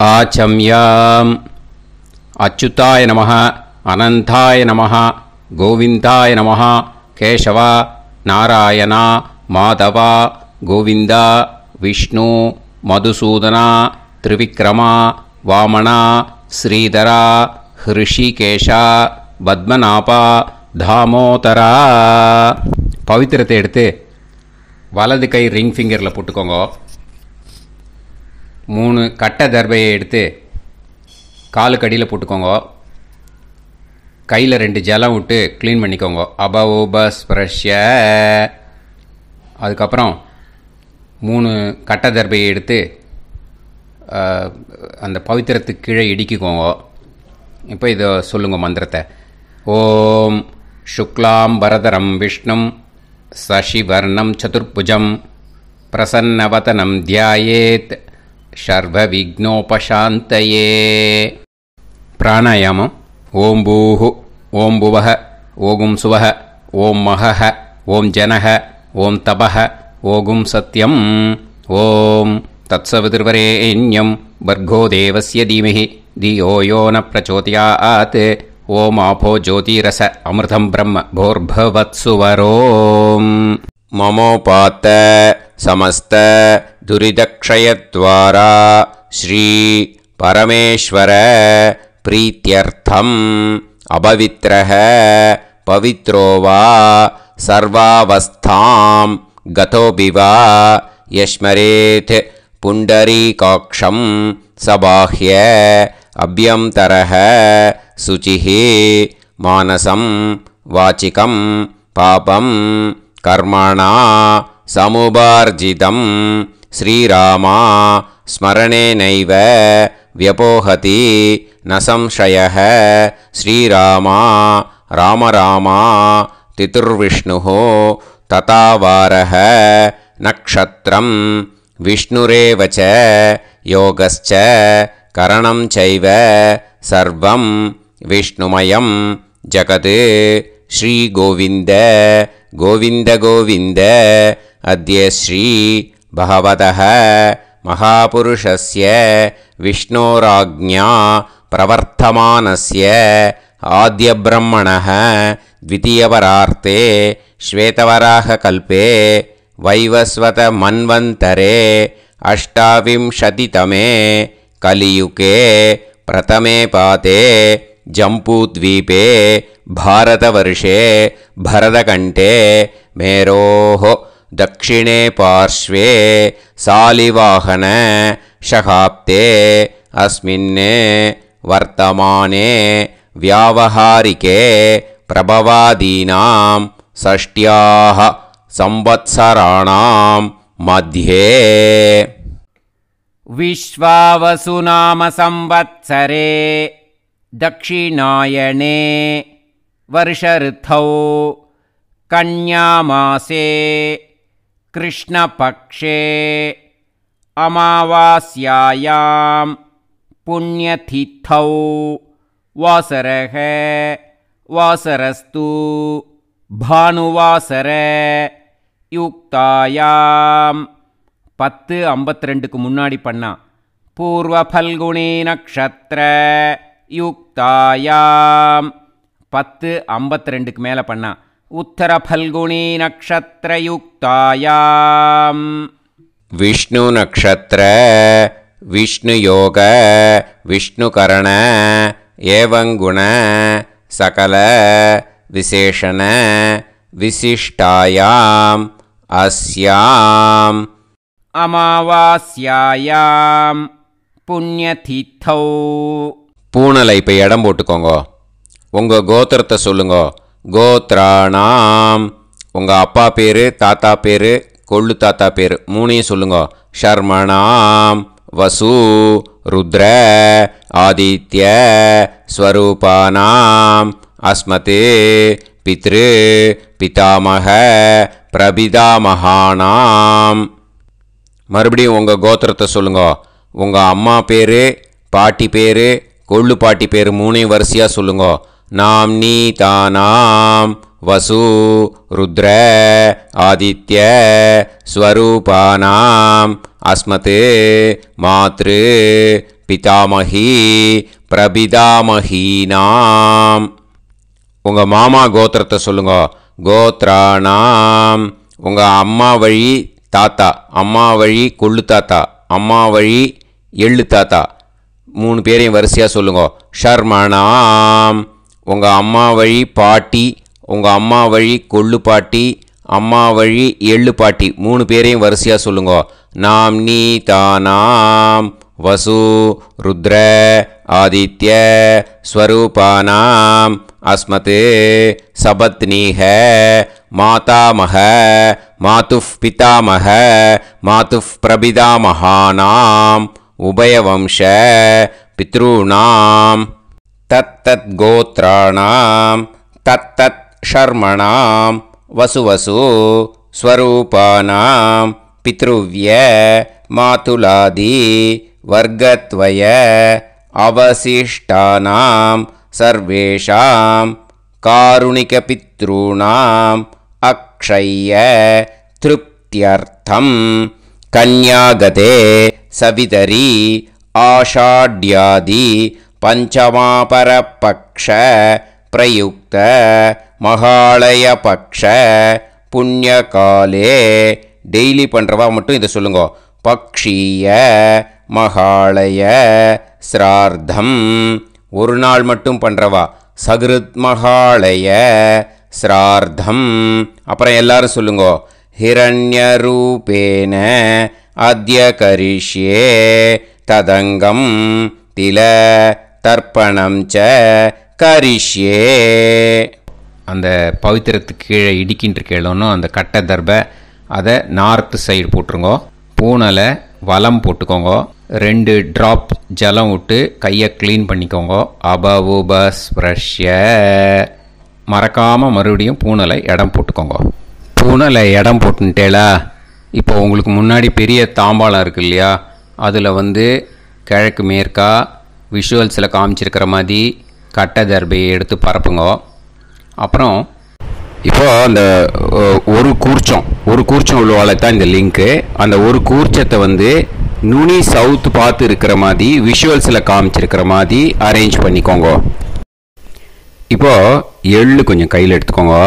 आचम्याम् अच्युताय नमः अनंताय नमः गोविंदाय नमः केशव नारायण माधव गोविंद विष्णु मधुसूदन त्रिविक्रम वामन श्रीधर ऋषिकेश पद्मनाभ दामोदर पवित्रத்தை எடுத்து வலது கை ரிங் ஃபிங்கரில் போட்டுக்கோங்க. 3 கட்டை தர்பையை எடுத்து காலுக்கு அடியில் போட்டுக்கோங்க. கையில் 2 ஜலம் விட்டு க்ளீன் பண்ணிக்கோங்க. அபஓபஸ்பிரஷ்ய. அதுக்கப்புறம் 3 கட்டை தர்பையை எடுத்து அந்த பவித்திரத்துக்கு கீழே இடிக்கிக்கோங்க. இப்போ இதை சொல்லுங்க மந்திரத்தை. ஓம் சுக்லாம் பரதரம் விஷ்ணும் சசிவர்ணம் சதுர்புஜம் பிரசன்னவதனம் தியாயேத் சர்வ விக்னோபசாந்தயே. பிராணாயாமம். ஓம் பூஹு ஓம் புவஹ ஓகும் சுவஹ ஓம் மஹஹ ஓம் ஜனஹ ஓம் தபஹ ஓகும் சத்யம் ஓம் தத்சவிதுர்வரேண்யம் பர்கோ தேவஸ்ய தீமஹி தியோ யோ ந பிரச்சோதயாத் ஓம் ஆபோ ஜோதிரச அமிர்தம் பிரம்ம போர்பவத்சுவரோம். மமோபாத்த சமஸ்த துரிதக்ஷயத்வாரா ஸ்ரீ பரமேஸ்வர பிரீத்யர்த்தம் அபவித்ரஹ பவித்ரோ வா சர்வாவஸ்தாம் கதோபிவா யஸ்மரேத் புண்டரீகாக்ஷம் சபாஹ்ய அப்யந்தரஹ சுச்சிஹி மானசம் வாச்சிகம் பாபம் கர்மணா சமுபார்ஜிதம் ஸ்ரீராமா ஸ்மரணேனைவ வியபோஹதி ந சம்சயः ஸ்ரீராமா ராம ராமா திதுர்விஷ்ணுः ததாவாரः நக்ஷத்ரம் விஷ்ணுரேவ ச யோகஸ்ச கரணம் சைவ சர்வம் விஷ்ணுமயம் ஜகத் ஸ்ரீ கோவிந்த கோவிந்த கோவிந்த அத்ய ஸ்ரீ பகவதः மகாபுருஷஸ்ய விஷ்ணோராஜ்ஞா பிரவர்த்தமானஸ்ய ஆத்யபிரம்மணः த்விதீயவரார்த்தே ஸ்வேதவராககல்பே வைவஸ்வத மன்வந்தரே அஷ்டாவிம்சதிதமே கலியுகே பிரதமே பாதே ஜம்பூத்வீபே பாரதவர்ஷே பரதகண்டே மேரோः दक्षिणे पार्श्वे सालिवाहन शहाब्दे अस्मिन् वर्तमाने व्यावहारिके प्रभवादीनां षष्ट्याः संवत्सराणां मध्ये विश्वावसुनाम संवत्सरे दक्षिणायने वर्षऋतौ कन्यामासे कृष्णपक्षे अमावास्यायां पुण्यतिथौ वासरः वासरस्तु भानुवासर युक्तायां 10:52க்கு முன்னாடி பண்ணா பூர்வ பல்குனி நக்ஷத்ர யுக்தாயாம் 10:52க்கு மேலே பண்ணா உத்தர பல்குனி நக்ஷத்ர யுக்தாயாம் விஷ்ணு நக்ஷத்ர விஷ்ணு யோக விஷ்ணு கரண ஏவங்குண சகல விசேஷண விசிஷ்டாயாம் அஸ்யாம் அமாவாஸ்யாயாம் புண்ணியதித்தௌ. பூனலை இப்போ இடம் போட்டுக்கோங்க. உங்கள் கோத்திரத்தை சொல்லுங்க. கோத்ராணாம் உங்கள் அப்பா பேர் தாத்தா பேர் கொள்ளு தாத்தா பேர் 3ஐயும் சொல்லுங்க. ஷர்மணாம் வசு ருத்ர ஆதித்ய ஸ்வரூபானாம் அஸ்மத் பித்ரு பிதாமக பிரபிதாமகானாம். மறுபடியும் உங்கள் கோத்திரத்தை சொல்லுங்க. உங்கள் அம்மா பேர் பாட்டி பேர் கொள்ளு பாட்டி பேர் 3ஐயும் வரிசையாக சொல்லுங்க. நாம்னி தானாம் வசு ருத்ர ஆதித்ய ஸ்வரூபானாம் அஸ்மத் மாத்ரு பிதாமகி பிரபிதாமகீனாம். உங்கள் மாமா கோத்திரத்தை சொல்லுங்க. கோத்ராணாம். உங்கள் அம்மா வழி தாத்தா, அம்மா வழி கொள்ளு தாத்தா, அம்மா வழி எள்ளு தாத்தா, 3 பேரையும் வரிசையாக சொல்லுங்க. ஷர்மணாம். உங்கள் அம்மா வழி பாட்டி, உங்கள் அம்மா வழி கொள்ளு பாட்டி, அம்மா வழி எள்ளு பாட்டி, 3 பேரையும் வரிசையாக சொல்லுங்க. நாம் நீ தானாம் வசு ருத்ர ஆதித்ய ஸ்வரூபானாம் அஸ்மத் சபத்னீஹ மாதாமஹ மாதுஃப் பிதாமஹ மாதுஃப் பிரபிதாமஹானாம் உபயவம்ச பித்ருணாம் தத்தத் கோத்ராணாம் தத்தத் ஷர்மணாம் வசுவசு ஸ்வரூபானாம் பித்ருவ்ய மாதுலாதி வர்கத்வய அவசிஷ்டானாம் சர்வேஷாம் காருணிகபித்ருணாம் அக்ஷய்ய திருப்தியர்த்தம் கன்யாகதே சவிதரி ஆஷாட்யாதி பஞ்சமாபரபக்ஷ பிரயுக்த மகாலயபக்ஷ புண்ணியகாலே. டெய்லி பண்ணுறவா மட்டும் இதை சொல்லுங்க. பக்ஷீய மகாலய ஸ்ரார்த்தம். ஒரு நாள் மட்டும் பண்ணுறவா சகிருத் மகாலய ஸ்ரார்த்தம். அப்புறம் எல்லாரும் சொல்லுங்க. ஹிரண்யரூபேன அத்ய கரிஷ்யே ததங்கம் தில தர்ப்பணம் ச கரிஷ்யே. அந்த பவித்திரத்துக்கு கீழே இடிக்கின்ற கேளோன்னு அந்த கட்டை தர்பை அதை நார்த்து சைடு போட்டுருங்க. பூனலை வலம் போட்டுக்கோங்க. 2 ட்ராப் ஜலம் விட்டு கையை க்ளீன் பண்ணிக்கோங்க. அபவுபஸ்ப்ரஷ்ய. மறக்காமல் மறுபடியும் பூனலை இடம் போட்டுக்கோங்க. பூனலை இடம் போட்டுட்டேலா. இப்போ உங்களுக்கு முன்னாடி பெரிய தாம்பாளம் இருக்கு இல்லையா, அதில் கிழக்கு மேற்கா விஷுவல்ஸில் காமிச்சிருக்கிற மாதிரி கட்டை தர்பையை எடுத்து பரப்புங்க. அப்புறம் இப்போது அந்த ஒரு கூர்ச்சம் உள்ளவால தான் இந்த லிங்க்கு. அந்த ஒரு கூர்ச்சத்தை நுனி சவுத்து பார்த்து இருக்கிற மாதிரி விஷுவல்ஸில் காமிச்சிருக்கிற மாதிரி அரேஞ்ச் பண்ணிக்கோங்க. இப்போது எள்ளு கொஞ்சம் கையில் எடுத்துக்கோங்க.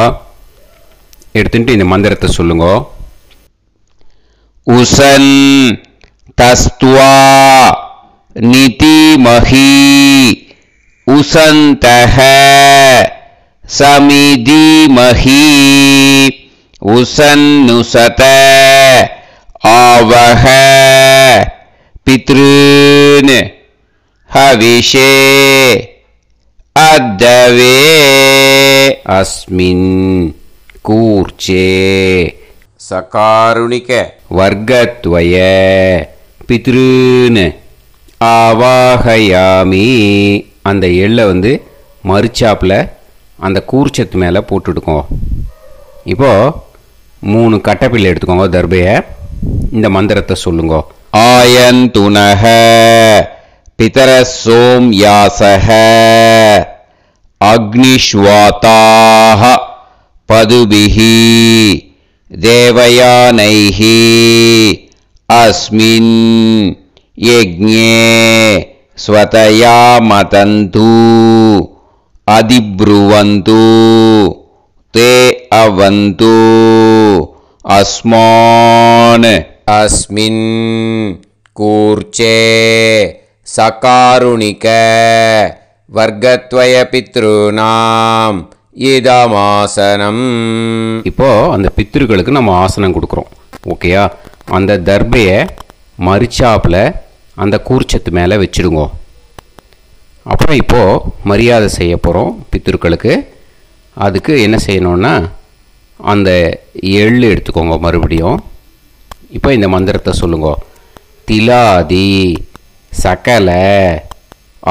எடுத்துட்டு இந்த மந்திரத்தை சொல்லுங்க. உசன் தஸ்துவா நிதிமஹி உசந்தஹ சமிதிமஹி உசன்னுசத ஆவஹ பித்ருன் ஹவிஷே அத்தவே அஸ்மின் கூர்ச்சே சகாருணிக வர்க்கத்வய பித்ருன் ஆவாஹயாமி. அந்த எள்ளை மறுச்சாப்பில் அந்த கூர்ச்சத்து மேலே போட்டுடுக்கோங்க. இப்போது 3 கட்டைப்பிள்ளை எடுத்துக்கோங்க. தர்பையை இந்த மந்திரத்தை சொல்லுங்க. ஆயந்துனஹ பிதர சோம்யாசஹ அக்னிஷ்வாதாஹ பதுபிஹி தேவயானைஹி அஸ்மின் யஜ்ஞே ஸ்வதயா மதந்து அதிப்ருவந்து தே அவது அஸ்மான் அஸ்மின் கூர்ச்சே சகாருணிக வர்க்கத்வய பித்ருநாம் இதமாசனம். இப்போது அந்த பித்ருக்களுக்கு நம்ம ஆசனம் கொடுக்குறோம். ஓகேயா? அந்த தர்பையை மறுச்சாப்பில் அந்த கூர்ச்சத்து மேலே வச்சுடுங்க. அப்புறம் இப்போது மரியாதை செய்ய போகிறோம் பித்ருக்களுக்கு. அதுக்கு என்ன செய்யணுன்னா அந்த எள்ளு எடுத்துக்கோங்க. மறுபடியும் இப்போ இந்த மந்திரத்தை சொல்லுங்க. திலாதி சகல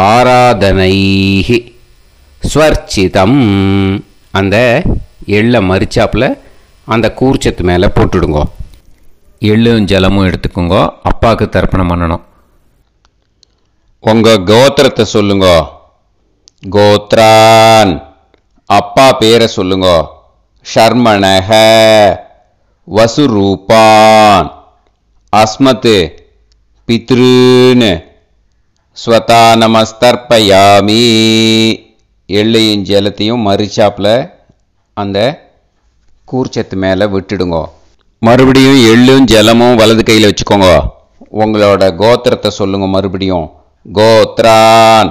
ஆராதனைஹி ஸ்வர்ச்சிதம். அந்த எள்ளை மரிச்சாப்பில் அந்த கூர்ச்சத்து மேலே போட்டுடுங்க. எள்ளும் ஜலமும் எடுத்துக்கோங்க. அப்பாவுக்கு தர்ப்பணம் பண்ணணும். உங்கள் கோத்திரத்தை சொல்லுங்க. கோத்ரான். அப்பா பேரை சொல்லுங்க. ஷர்மணஹ வசுரூபான் அஸ்மத் பித்ருன் ஸ்வதா நமஸ்தர்ப்பயாமி. எள்ளையும் ஜலத்தையும் மறிச்சாப்பில் அந்த கூர்ச்சத்து மேலே விட்டுடுங்க. மறுபடியும் எள்ளும் ஜலமும் வலது கையில் வச்சுக்கோங்க. உங்களோட கோத்திரத்தை சொல்லுங்க. மறுபடியும் கோத்ரான்,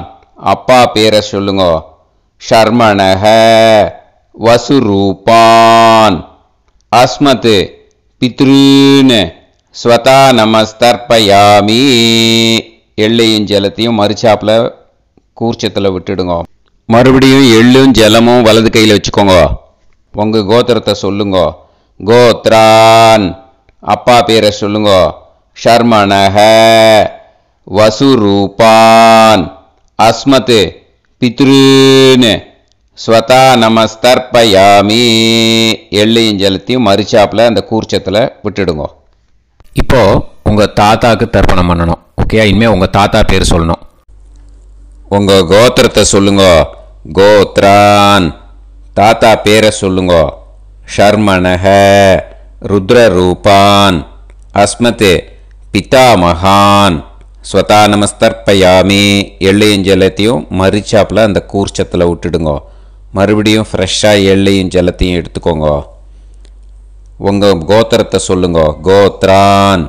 அப்பா பேரை சொல்லுங்க. ஷர்மணஹ, வசுரூபான், அஸ்மத், பித்ருன்னு. ஸ்வதா நமஸ்தர்ப்பயாமி. எள்ளையும் ஜலத்தையும் மறிச்சாப்பில் கூர்ச்சத்தில் விட்டுடுங்க. மறுபடியும் எள்ளும் ஜலமும் வலது கையில் வச்சுக்கோங்க. உங்கள் கோத்திரத்தை சொல்லுங்க. கோத்ரான், அப்பா பேரை சொல்லுங்க. ஷர்மணஹ, வசுரூபான், அஸ்மத், பித்ருன்னு. ஸ்வதா நமஸ்தர்ப்பயாமி. எள்ளையும் ஜலத்தையும் மறிச்சாப்பில் அந்த கூர்ச்சத்தில் விட்டுடுங்க. இப்போது உங்கள் தாத்தாவுக்கு தர்ப்பணம் பண்ணணும். ஓகே, இனிமேல் உங்கள் தாத்தா பேர் சொல்லணும். உங்கள் கோத்திரத்தை சொல்லுங்க. கோத்ரான், தாத்தா பேரை சொல்லுங்க. ஷர்மணஹ, ருத்ரரூபான், அஸ்மத், பிதாமகான். ஸ்வதா நமஸ்தர்ப்பயாமி. எள்ளையும் ஜலத்தையும் மறிச்சாப்பில் அந்த கூர்ச்சத்தில் விட்டுடுங்க. மறுபடியும் ஃப்ரெஷ்ஷாக எள்ளையும் ஜலத்தையும் எடுத்துக்கோங்க. உங்கள் கோத்திரத்தை சொல்லுங்க. கோத்ரான்,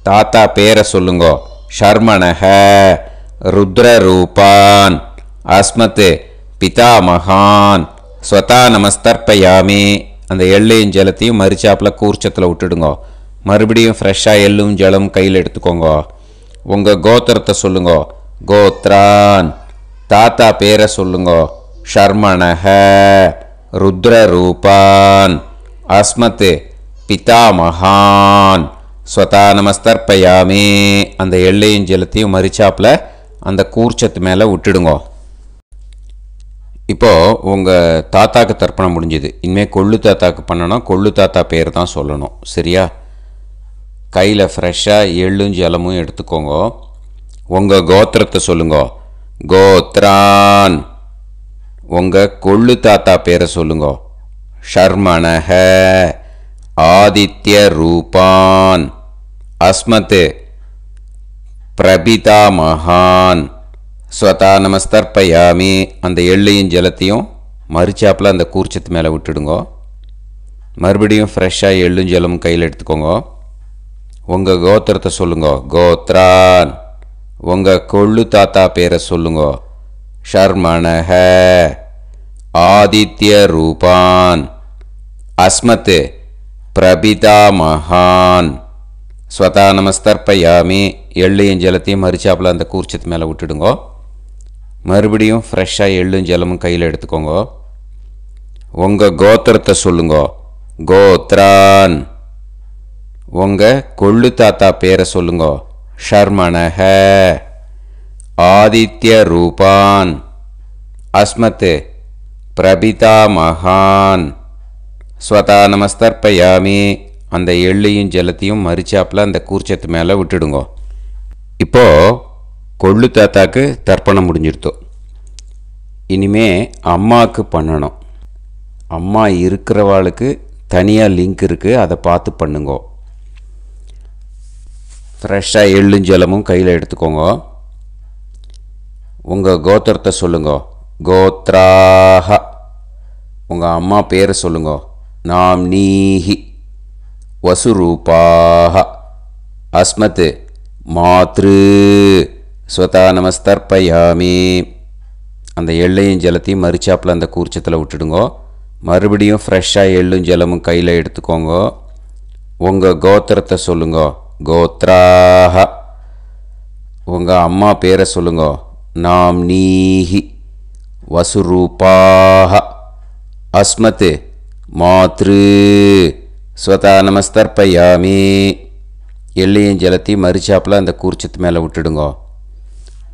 தாத்தா பேரை சொல்லுங்க. ஷர்மணஹ, ருத்ரரூபான், அஸ்மத், பிதாமகான். ஸ்வதா நமஸ்தர்ப்பயாமி. அந்த எள்ளையும் ஜலத்தையும் மறிச்சாப்பில் கூர்ச்சத்தில் விட்டுடுங்க. மறுபடியும் ஃப்ரெஷ்ஷாக எள்ளும் ஜலம் கையில் எடுத்துக்கோங்க. உங்கள் கோத்திரத்தை சொல்லுங்க. கோத்ரான், தாத்தா பேரை சொல்லுங்க. ஷர்மணஹ, ருத்ரரூபான், அஸ்மத், பிதாமகான். ஸ்வதா நமஸ்தர்ப்பயாமி. அந்த எள்ளையும் ஜலத்தையும் மறிச்சாப்பில் அந்த கூர்ச்சத்து மேலே விட்டுடுங்க. இப்போது உங்கள் தாத்தாக்கு தர்ப்பணம் முடிஞ்சுது. இனிமேல் கொள்ளு தாத்தாக்கு பண்ணணும். கொள்ளு தாத்தா பேர் தான் சொல்லணும். சரியா? கையில் ஃப்ரெஷ்ஷாக எள்ளும் ஜலமும் எடுத்துக்கோங்க. உங்கள் கோத்திரத்தை சொல்லுங்க. கோத்ரான், உங்கள் கொள்ளு தாத்தா பேரை சொல்லுங்க. ஷர்மணஹ, ஆதித்ய ரூபான், அஸ்மத், பிரபிதாமகான். ஸ்வதா நமஸ்தர்ப்பயாமி. அந்த எள்ளையும் ஜலத்தையும் மறிச்சாப்பில் அந்த கூர்ச்சத்து மேலே விட்டுடுங்க. மறுபடியும் ஃப்ரெஷ்ஷாக எள்ளும் ஜலமும் கையில் எடுத்துக்கோங்க. உங்கள் கோத்திரத்தை சொல்லுங்க. கோத்ரான், உங்கள் கொள்ளு தாத்தா பேரை சொல்லுங்க. ஷர்மணஹ, ஆதித்ய ரூபான், அஸ்மத், பிரபிதாமகான். ஸ்வதா நமஸ்தர்ப்பயாமி. எள்ளையும் ஜலத்தையும் மறிச்சாப்பில் அந்த கூர்ச்சத்து மேலே விட்டுடுங்க. மறுபடியும் ஃப்ரெஷ்ஷாக எள்ளும் ஜலமும் கையில் எடுத்துக்கோங்க. உங்கள் கோத்திரத்தை சொல்லுங்க. கோத்ரான், உங்கள் கொள்ளு தாத்தா பேரை சொல்லுங்க. ஷர்மணஹ, ஆதித்ய ரூபான், அஸ்மத், பிரபிதாமகான். ஸ்வதா நமஸ்தர்ப்பயாமி. அந்த எள்ளையும் ஜலத்தையும் மறிச்சாப்பில் அந்த கூர்ச்சத்து மேலே விட்டுடுங்க. இப்போது கொள்ளு தாத்தாக்கு தர்ப்பணம் முடிஞ்சிருத்தோம். இனிமே அம்மாவுக்கு பண்ணணும். அம்மா இருக்கிறவாளுக்கு தனியாக லிங்க் இருக்குது, அதை பார்த்து பண்ணுங்க. ஃப்ரெஷ்ஷாக எள்ளும் ஜலமும் கையில் எடுத்துக்கோங்க. உங்கள் கோத்திரத்தை சொல்லுங்க. கோத்ராஹ, உங்கள் அம்மா பேரை சொல்லுங்க. நாம்னீஹி, வசுரூபாஹ, அஸ்மத், மாத்ரு. ஸ்வதா நமஸ்தர்ப்பயாமி. அந்த எள்ளையும் ஜலத்தையும் மறிச்சாப்பில் அந்த கூர்ச்சத்தில் விட்டுடுங்க. மறுபடியும் ஃப்ரெஷ்ஷாக எள்ளும் ஜலமும் கையில் எடுத்துக்கோங்க. உங்கள் கோத்திரத்தை சொல்லுங்க. கோத்ராஹ, உங்கள் அம்மா பேரை சொல்லுங்க. நாம்னீஹி, வசுரூபாஹ, அஸ்மத், மாத்ரு. ஸ்வதா நமஸ்தர்ப்பயாமி. எள்ளையும் ஜலத்தையும் மறிச்சாப்பில் அந்த கூர்ச்சத்து மேலே விட்டுடுங்க.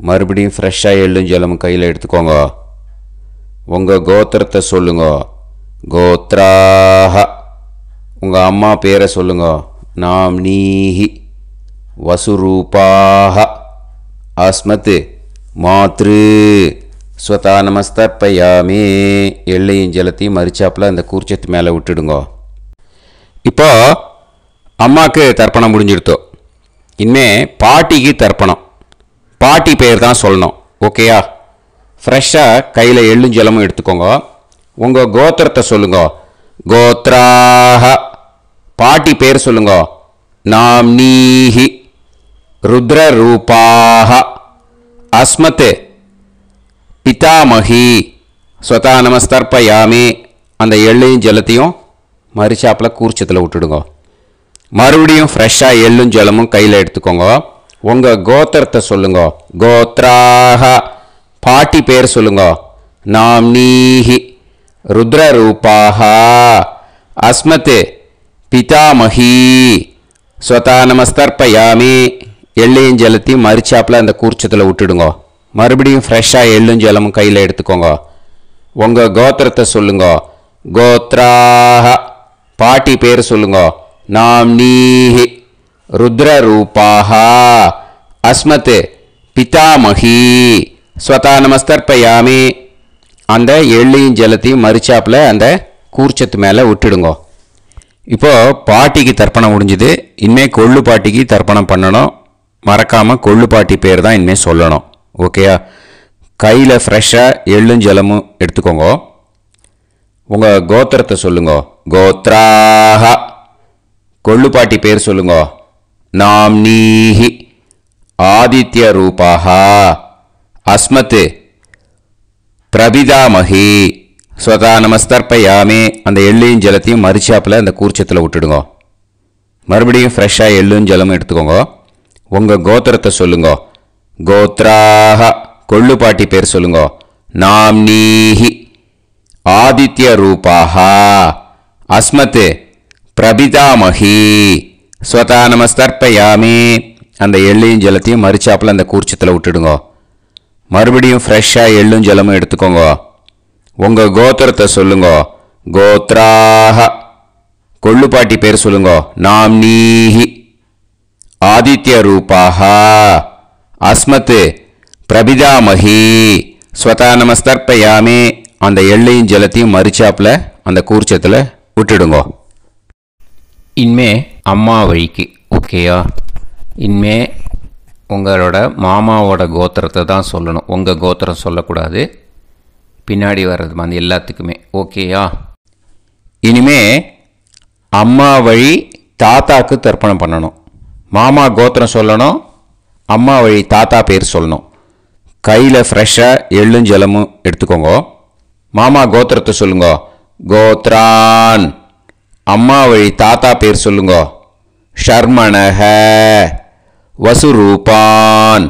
மறுபடியும் ஃப்ரெஷ்ஷாக எள்ளும் ஜலமும் கையில் எடுத்துக்கோங்க. உங்கள் கோத்திரத்தை சொல்லுங்க. கோத்ராஹ, உங்கள் அம்மா பேரை சொல்லுங்க. நாம்னீஹி, வசுரூபாஹ, அஸ்மத், மாத்ரு. ஸ்வதா நமஸ்தர்ப்பயாமி. எள்ளையும் ஜலத்தையும் மறிச்சாப்பில் அந்த கூர்ச்சத்து மேலே விட்டுடுங்க. இப்போ அம்மாவுக்கு தர்ப்பணம் முடிஞ்சிடுத்தோம். இனிமே பாட்டிக்கு தர்ப்பணம். பாட்டி பேர் தான் சொல்லணும். ஓகேயா? ஃப்ரெஷ்ஷாக கையில் எள்ளும் ஜலமும் எடுத்துக்கோங்க. உங்கள் கோத்திரத்தை சொல்லுங்க. கோத்ராஹ. பாட்டி பேர் சொல்லுங்க. நாம்னீஹி ருத்ரரூபாஹ அஸ்மத் பிதாமகி ஸ்வதா நமஸ்தர்ப்பயாமி. அந்த எள்ளையும் ஜலத்தையும் மரிச்சாப்பில் கூர்ச்சத்தில் விட்டுடுங்க. மறுபடியும் ஃப்ரெஷ்ஷாக எள்ளும் ஜலமும் கையில் எடுத்துக்கோங்க. உங்கள் கோத்திரத்தை சொல்லுங்க. கோத்ராஹ. பாட்டி பேர் சொல்லுங்க. நாம்னீஹி ருத்ரரூபாஹ அஸ்மத் பிதாமகி ஸ்வதா நமஸ்தர்ப்பயாமி. எள்ளையும் ஜலத்தையும் மரிச்சாப்பில் அந்த கூர்ச்சத்தில் விட்டுடுங்க. மறுபடியும் ஃப்ரெஷ்ஷாக எள்ளும் ஜலமும் கையில் எடுத்துக்கோங்க. உங்கள் கோத்திரத்தை சொல்லுங்க. கோத்ராஹ. பாட்டி பேர் சொல்லுங்க. நாம்னீஹி ருத்ரரூபாஹ அஸ்மத் பிதாமகி ஸ்வதா நமஸ்தர்ப்பயாமி. அந்த எள்ளையும் ஜலத்தையும் மரிச்சாப்பில் அந்த கூர்ச்சத்து மேலே விட்டுடுங்க. இப்போது பாட்டிக்கு தர்ப்பணம் முடிஞ்சுது. இனிமேல் கொள்ளு பாட்டிக்கு தர்ப்பணம் பண்ணணும். மறக்காமல் கொள்ளு பாட்டி பேர் தான் இனிமேல் சொல்லணும். ஓகேயா? கையில் ஃப்ரெஷ்ஷாக எள்ளும் ஜலமும் எடுத்துக்கோங்க. உங்கள் கோத்திரத்தை சொல்லுங்க. கோத்ராஹ. கொள்ளு பாட்டி பேர் சொல்லுங்க. நாம்னீஹி ஆதித்ய ரூபாஹ அஸ்மத் பிரபிதாமகி ஸ்வதா நமஸ்தர்ப்பயாமி. அந்த எள்ளையும் ஜலத்தையும் மரிச்சாப்பில் அந்த கூர்ச்சத்தில் விட்டுடுங்க. மறுபடியும் ஃப்ரெஷ்ஷாக எள்ளும் ஜலமும் எடுத்துக்கோங்க. உங்கள் கோத்திரத்தை சொல்லுங்க. கோத்ராஹ. கொள்ளு பாட்டி பேர் சொல்லுங்க. நாம்னீஹி ஆதித்ய ரூபாஹ அஸ்மத் பிரபிதாமகி ஸ்வதா நமஸ்தர்ப்பயாமி. அந்த எள்ளையும் ஜலத்தையும் மரிச்சாப்பில் அந்த கூர்ச்சத்தில் விட்டுடுங்க. மறுபடியும் ஃப்ரெஷ்ஷாக எள்ளும் ஜலமும் எடுத்துக்கோங்க. உங்கள் கோத்திரத்தை சொல்லுங்க. கோத்ராஹ. கொள்ளு பாட்டி பேர் சொல்லுங்க. நாம்னீஹி ஆதித்ய ரூபாஹ அஸ்மத் பிரபிதாமகி ஸ்வதா நமஸ்தர்ப்பயாமி. அந்த எள்ளையும் ஜலத்தையும் மரிச்சாப்பில் அந்த கூர்ச்சத்தில் விட்டுடுங்க. இனிமே அம்மா வழிக்கு. ஓகேயா? இனிமே உங்களோட மாமாவோட கோத்திரத்தை தான் சொல்லணும். உங்கள் கோத்திரம் சொல்லக்கூடாது. பின்னாடி வர்றது மாதிரி எல்லாத்துக்குமே. ஓகேயா? இனிமே அம்மா வழி தாத்தாக்கு தர்ப்பணம் பண்ணணும். மாமா கோத்திரம் சொல்லணும். அம்மா வழி தாத்தா பேர் சொல்லணும். கையில் ஃப்ரெஷ்ஷாக எள்ளும் ஜலமும் எடுத்துக்கோங்க. மாமா கோத்திரத்தை சொல்லுங்க. கோத்ரான். அம்மா வழி தாத்தா பேர் சொல்லுங்க. ஷர்மணஹ வசுரூபான்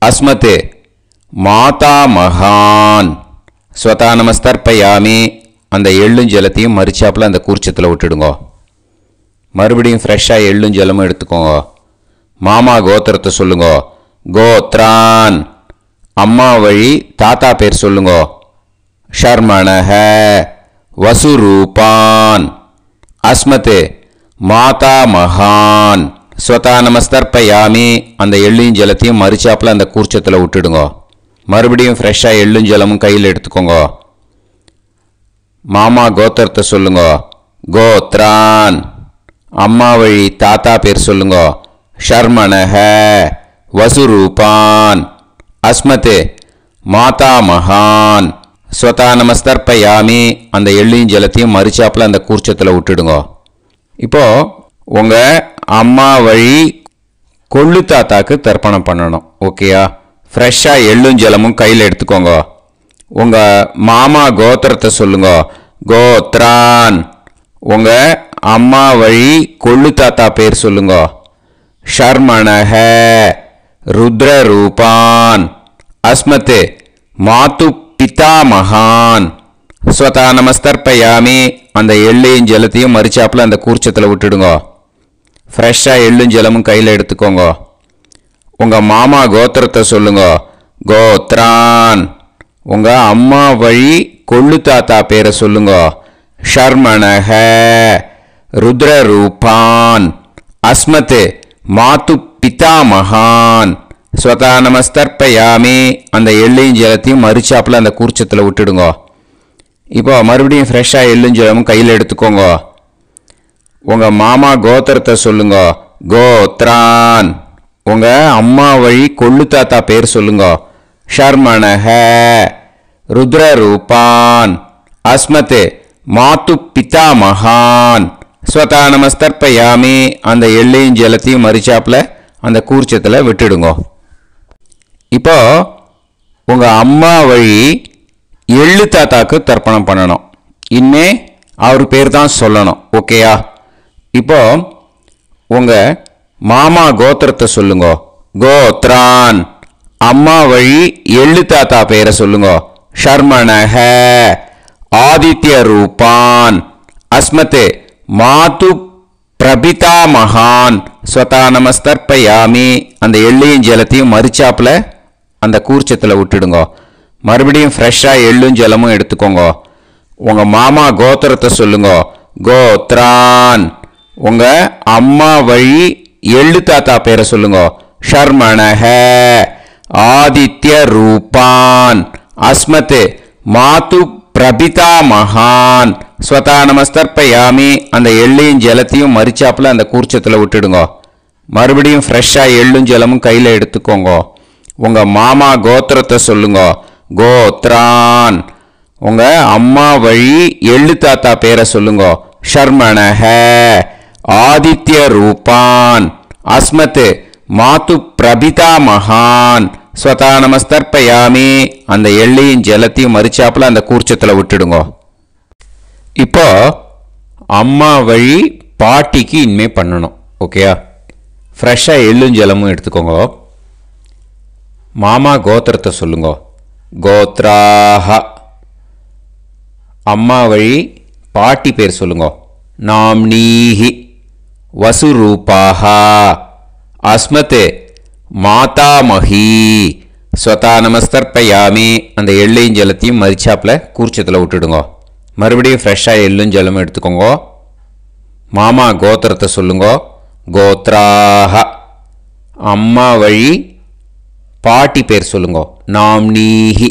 அஸ்மத் மாதாமகான் ஸ்வதா நமஸ்தர்ப்பயாமி. அந்த எள்ளும் ஜலத்தையும் மரிச்சாப்பில் அந்த கூர்ச்சத்தில் விட்டுடுங்க. மறுபடியும் ஃப்ரெஷ்ஷாக எள்ளும் ஜலமும் எடுத்துக்கோங்க. மாமா கோத்திரத்தை சொல்லுங்க. கோத்ரான். அம்மா வழி தாத்தா பேர் சொல்லுங்க. ஷர்மணஹ வசுரூபான் அஸ்மத் மாதாமகான் ஸ்வதா நமஸ்தர்ப்பயாமி. அந்த எள்ளையும் ஜலத்தையும் மரிச்சாப்பில் அந்த கூர்ச்சத்தில் விட்டுடுங்க. மறுபடியும் ஃப்ரெஷ்ஷாக எள்ளும் ஜலமும் கையில் எடுத்துக்கோங்க. மாமா கோத்திரத்தை சொல்லுங்க. கோத்ரான். அம்மா வழி தாத்தா பேர் சொல்லுங்க. ஷர்மணஹ வசுரூபான் அஸ்மத் மாதாமகான் ஸ்வதா நமஸ்தர்ப்பயாமி. அந்த எள்ளையும் ஜலத்தையும் மரிச்சாப்பில் அந்த கூர்ச்சத்தில் விட்டுடுங்க. இப்போது உங்கள் அம்மா வழி கொள்ளு தாத்தாக்கு தர்ப்பணம் பண்ணணும். ஓகேயா? ஃப்ரெஷ்ஷாக எள்ளும் ஜலமும் கையில் எடுத்துக்கோங்க. உங்கள் மாமா கோத்திரத்தை சொல்லுங்க. கோத்ரான். உங்கள் அம்மா வழி கொள்ளு தாத்தா பேர் சொல்லுங்க. ஷர்மணஹ ருத்ரரூபான் அஸ்மத் மாது பிதாமகான் ஸ்வதா நமஸ்தர்ப்பயாமி. அந்த எள்ளையும் ஜலத்தையும் மரிச்சாப்பில் அந்த கூர்ச்சத்தில் விட்டுடுங்க. ஃப்ரெஷ்ஷாக எள்ளும் ஜலமும் கையில் எடுத்துக்கோங்க. உங்கள் மாமா கோத்திரத்தை சொல்லுங்க. கோத்ரான். உங்கள் அம்மா வழி கொள்ளு தாத்தா பேரை சொல்லுங்க. ஷர்மணஹ ருத்ரரூபான் அஸ்மத் மாது பிதாமகான் ஸ்வதா நமஸ்தர்ப்பயாமி. அந்த எள்ளையும் ஜலத்தையும் மரிச்சாப்பில் அந்த கூர்ச்சத்தில் விட்டுடுங்க. இப்போ மறுபடியும் ஃப்ரெஷ்ஷாக எள்ளும் ஜலமும் கையில் எடுத்துக்கோங்க. உங்கள் மாமா கோத்திரத்தை சொல்லுங்க. கோத்ரான். உங்கள் அம்மா வழி கொள்ளு தாத்தா பேர் சொல்லுங்க. ஷர்மணஹ ருத்ரரூபான் அஸ்மத் மாத்து பிதா மகான் ஸ்வதா நமஸ்தர்ப்பயாமி. அந்த எள்ளையும் ஜலத்தையும் மறிச்சாப்பில் அந்த கூர்ச்சத்தில் விட்டுடுங்க. இப்போ உங்கள் அம்மா வழி எள்ளு தாத்தாக்கு தர்ப்பணம் பண்ணணும். இனிமே அவர் பேர் தான் சொல்லணும். ஓகேயா? இப்போ உங்கள் மாமா கோத்திரத்தை சொல்லுங்க. கோத்ரான். அம்மா வழி எள்ளு தாத்தா பேரை சொல்லுங்க. ஷர்மணஹ ஆதித்ய ரூபான் அஸ்மத் மாது பிரபிதா மகான் ஸ்வதா நமஸ்தர்ப்பயாமி. அந்த எள்ளையும் ஜலத்தையும் மறிச்சாப்பில் அந்த கூர்ச்சத்தில் விட்டுடுங்க. மறுபடியும் ஃப்ரெஷ்ஷாக எள்ளும் ஜலமும் எடுத்துக்கோங்க. உங்கள் மாமா கோத்திரத்தை சொல்லுங்க. கோத்ரான். உங்கள் அம்மா வழி எள்ளு தாத்தா பேரை சொல்லுங்க. ஷர்மணஹ ஆதித்ய ரூபான் அஸ்மத் மாது பிரபிதா மகான் ஸ்வதா நமஸ்தர்ப்பயாமி. அந்த எள்ளையும் ஜலத்தையும் மறிச்சாப்பில் அந்த கூர்ச்சத்தில் விட்டுடுங்க. மறுபடியும் ஃப்ரெஷ்ஷாக எள்ளும் ஜலமும் கையில் எடுத்துக்கோங்க. உங்கள் மாமா கோத்திரத்தை சொல்லுங்க. கோத்ரான். உங்கள் அம்மா வழி எள்ளு தாத்தா பேரை சொல்லுங்க. ஷர்மணஹ ஆதித்ய ரூபான் அஸ்மத் மாது பிரபிதா மகான் ஸ்வதா நமஸ்தர்ப்பயாமி. அந்த எள்ளையும் ஜலத்தையும் மறிச்சாப்பில் அந்த கூர்ச்சத்தில் விட்டுடுங்க. இப்போ அம்மா வழி பாட்டிக்கு இனிமே பண்ணணும். ஓகேயா? ஃப்ரெஷ்ஷாக எள்ளும் ஜலமும் எடுத்துக்கோங்க. மாமா கோத்திரத்தை சொல்லுங்க. கோத்ராஹ. அம்மா வழி பாட்டி பேர் சொல்லுங்க. நாம்னீஹி வசுரூபாஹ அஸ்மத் மாதாமஹி ஸ்வதா நமஸ்தர்ப்பயாமி. அந்த எள்ளையும் ஜலத்தையும் மறிச்சாப்பில் கூர்ச்சத்தில் விட்டுடுங்க. மறுபடியும் ஃப்ரெஷ்ஷாக எள்ளும் ஜலமும் எடுத்துக்கோங்க. மாமா கோத்திரத்தை சொல்லுங்க. கோத்ராஹ. அம்மா வழி பாட்டி பேர் சொல்லுங்க. நாம்னீஹி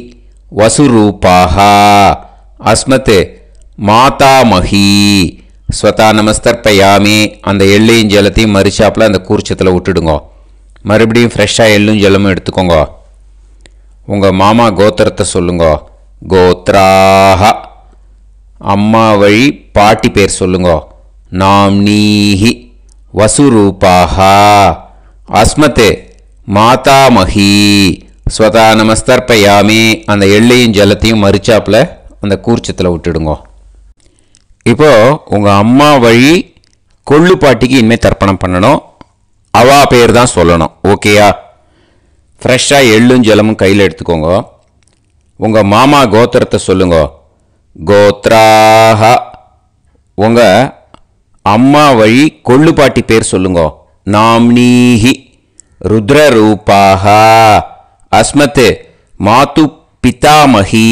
வசுரூபாஹ அஸ்மத் மாதாமஹி ஸ்வதா நமஸ்தர்ப்பயாமி. அந்த எள்ளையும் ஜலத்தையும் மறிச்சாப்பில் அந்த கூர்ச்சத்தில் விட்டுடுங்க. மறுபடியும் ஃப்ரெஷ்ஷாக எள்ளும் ஜலமும் எடுத்துக்கோங்க. உங்கள் மாமா கோத்திரத்தை சொல்லுங்க. கோத்ராஹ. அம்மா வழி பாட்டி பேர் சொல்லுங்க. நாம்னீஹி வசுரூபாஹ அஸ்மத் மாதாமஹி ஸ்வதா நமஸ்தர்ப்பயாமி. அந்த எள்ளையும் ஜலத்தையும் மறிச்சாப்பில் அந்த கூர்ச்சத்தில் விட்டுடுங்க. இப்போ உங்கள் அம்மா வழி கொள்ளு பாட்டிக்கு இனிமேல் தர்ப்பணம் பண்ணணும். அவா பேர் தான் சொல்லணும். ஓகேயா? ஃப்ரெஷ்ஷாக எள்ளும் ஜலமும் கையில் எடுத்துக்கோங்க. உங்கள் மாமா கோத்திரத்தை சொல்லுங்க. கோத்ராஹ. உங்கள் அம்மா வழி கொள்ளு பாட்டி பேர் சொல்லுங்க. நாம்னீஹி ருத்ரரூபாஹ அஸ்மத் மாது பிதாமஹி